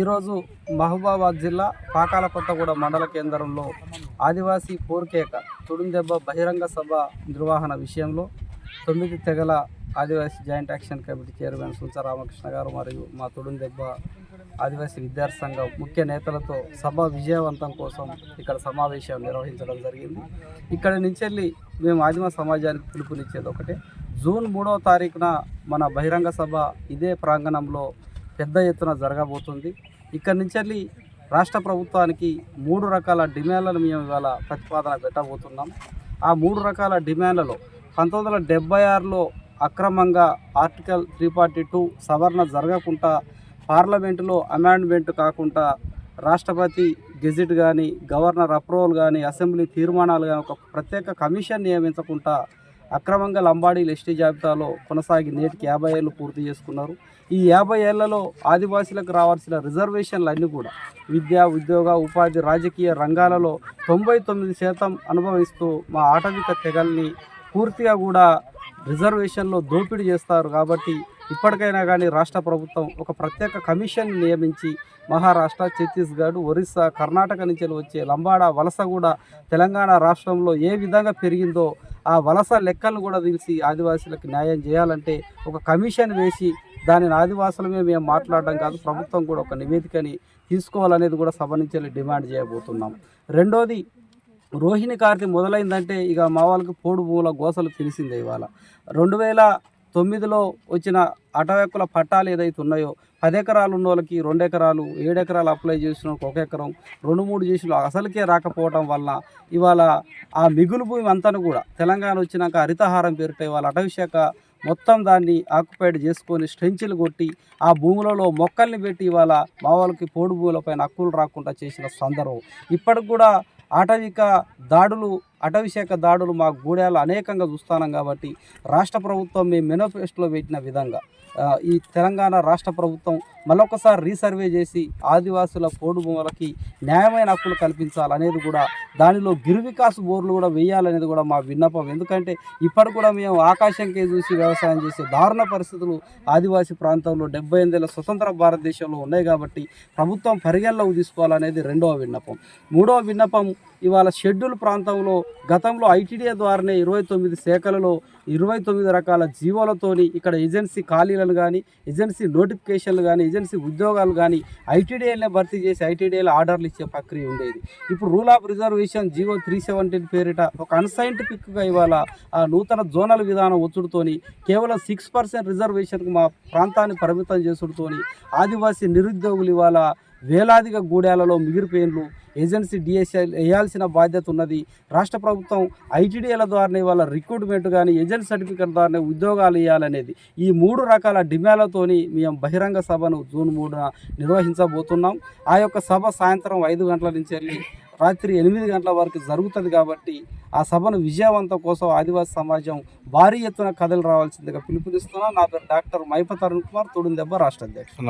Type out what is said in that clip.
ఈరోజు మహబూబాబాద్ జిల్లా పాకాలకొత్తగూడ మండల కేంద్రంలో ఆదివాసీ పోర్కేక తుడుందెబ్బ బహిరంగ సభ నిర్వహణ విషయంలో 9 తెగల Adivasi joint action committee chairman Suncha Ramakrishna గారు మరియు మా తుడుందెబ్బ ఆదివాసీ విద్యార్థి సంఘం ముఖ్య నేతలతో సభ విజయవంతం కోసం ఇక్కడ సమావేశం నిర్వహించడం జరిగింది. ఇక్కడ నుంచి మేము ఆదిమ సమాజానికి పిలుపునిచ్చేది ఒకటే, జూన్ 3వ తారీఖున మన బహిరంగ సభ ఇదే ప్రాంగణంలో పెద్ద ఎత్తున జరగబోతుంది. ఇక్కడి నుంచి రాష్ట్ర ప్రభుత్వానికి 3 రకాల డిమాండ్లను మేము ఇవాళ ప్రతిపాదన పెట్టబోతున్నాం. ఆ 3 రకాల డిమాండ్లలో 1976లో అక్రమంగా ఆర్టికల్ 342 సవరణ జరగకుండా, పార్లమెంటులో అమెండ్మెంట్ కాకుండా, రాష్ట్రపతి గెజిట్ కానీ, గవర్నర్ అప్రూవల్ కానీ, అసెంబ్లీ తీర్మానాలు కానీ ఒక ప్రత్యేక కమిషన్ నియమించకుండా అక్రమంగా లంబాడీలు ఎస్టీ జాబితాలో కొనసాగి నేటికి 50 ఏళ్ళు పూర్తి చేసుకున్నారు. ఈ 50 ఏళ్లలో ఆదివాసీలకు రావాల్సిన రిజర్వేషన్లు అన్నీ కూడా విద్య, ఉద్యోగ, ఉపాధి, రాజకీయ రంగాలలో 99% అనుభవిస్తూ మా ఆటవిక తెగల్ని పూర్తిగా కూడా రిజర్వేషన్లో దోపిడీ చేస్తారు. కాబట్టి ఇప్పటికైనా కానీ రాష్ట్ర ప్రభుత్వం ఒక ప్రత్యేక కమిషన్ నియమించి మహారాష్ట్ర, ఛత్తీస్గఢ్, ఒరిస్సా, కర్ణాటక నుంచి వచ్చే లంబాడా వలస కూడా తెలంగాణ రాష్ట్రంలో ఏ విధంగా పెరిగిందో ఆ వలస లెక్కలను కూడా తెలిసి ఆదివాసీలకు న్యాయం చేయాలంటే ఒక కమిషన్ వేసి దానిని ఆదివాసులమే మేము మాట్లాడడం కాదు, ప్రభుత్వం కూడా ఒక నివేదికని తీసుకోవాలనేది కూడా సభ నుంచి డిమాండ్ చేయబోతున్నాం. రెండోది, రోహిణి కార్తీ మొదలైందంటే ఇక మా వాళ్ళకి పోడు భూముల గోసలు తెలిసిందే. ఇవాళ 2009లో వచ్చిన అటవెక్కుల పట్టాలు ఏదైతే ఉన్నాయో 10 ఎకరాలు ఉన్న వాళ్ళకి 2 ఎకరాలు, 7 ఎకరాలు అప్లై చేసిన 1 ఎకరం, 2-3 చేసిన అసలుకే రాకపోవడం వల్ల ఇవాళ ఆ మిగులు భూమి అంతా కూడా తెలంగాణ వచ్చినాక హరితహారం పేరిట ఇవాళ అటవీ శాఖ మొత్తం దాన్ని ఆక్యుపైడ్ చేసుకొని స్ట్రెంచ్లు కొట్టి ఆ భూములలో మొక్కల్ని పెట్టి ఇవాళ మా వాళ్ళకి పోడు భూములపైన హక్కులు రాకుండా చేసిన సందర్భం. ఇప్పటికి కూడా అటవీ శాఖ దాడులు మా గూడెలు అనేకంగా చూస్తున్నాం. కాబట్టి రాష్ట్ర ప్రభుత్వం మేము మేనిఫెస్టోలో పెట్టిన విధంగా ఈ తెలంగాణ రాష్ట్ర ప్రభుత్వం మరొకసారి రీసర్వే చేసి ఆదివాసుల పోడు భూములకి న్యాయమైన హక్కులు కల్పించాలనేది కూడా, దానిలో గిరివికాస్ బోర్లు కూడా వేయాలనేది కూడా మా విన్నపం. ఎందుకంటే ఇప్పటికి కూడా మేము ఆకాశంకే చూసి వ్యవసాయం చేసే దారుణ పరిస్థితులు ఆదివాసీ ప్రాంతంలో 78 ఏళ్ళ స్వతంత్ర భారతదేశంలో ఉన్నాయి. కాబట్టి ప్రభుత్వం పరిగణలోకి తీసుకోవాలనేది రెండవ విన్నపం. మూడవ విన్నపం, ఇవాళ షెడ్యూల్ ప్రాంతంలో గతంలో ఐటీడీఏ ద్వారానే 29 శాఖలలో 29 రకాల జీవోలతోని ఇక్కడ ఏజెన్సీ ఖాళీలను కానీ, ఏజెన్సీ నోటిఫికేషన్లు కానీ, ఏజెన్సీ ఉద్యోగాలు కానీ ఐటీడీఏలనే భర్తీ చేసి ఐటీడీఏల ఆర్డర్లు ఇచ్చే ప్రక్రియ ఉండేది. ఇప్పుడు రూల్ ఆఫ్ రిజర్వేషన్ జీవో 317 పేరిట ఒక అన్సైంటిఫిక్గా ఇవాళ నూతన జోనల్ విధానం వచ్చుడుతోని కేవలం 6% రిజర్వేషన్కు మా ప్రాంతాన్ని పరిమితం చేసుడుతోని ఆదివాసీ నిరుద్యోగులు ఇవాళ వేలాదిగా గూడెలలో మిగిలిపోయినలు. ఏజెన్సీ డిఎస్ఐ వేయాల్సిన బాధ్యత ఉన్నది. రాష్ట్ర ప్రభుత్వం ఐటీడీఏల ద్వారానే వాళ్ళ రిక్రూట్మెంట్ కానీ, ఏజెంట్ సర్టిఫికేట్ ద్వారానే ఉద్యోగాలు ఇవ్వాలనేది ఈ 3 రకాల డిమాండ్లతోని మేము బహిరంగ సభను జూన్ 3న నిర్వహించబోతున్నాం. ఆ యొక్క సభ సాయంత్రం 5 గంటల నుంచి వెళ్ళి రాత్రి 8 గంటల వరకు జరుగుతుంది. కాబట్టి ఆ సభను విజయవంతం కోసం ఆదివాసీ సమాజం భారీ ఎత్తున కథలు రావాల్సిందిగా పిలుపునిస్తున్నా. నా పేరు డాక్టర్ మైప తరుణ్ కుమార్, తుడుందెబ్బ రాష్ట్ర అధ్యక్షుడు.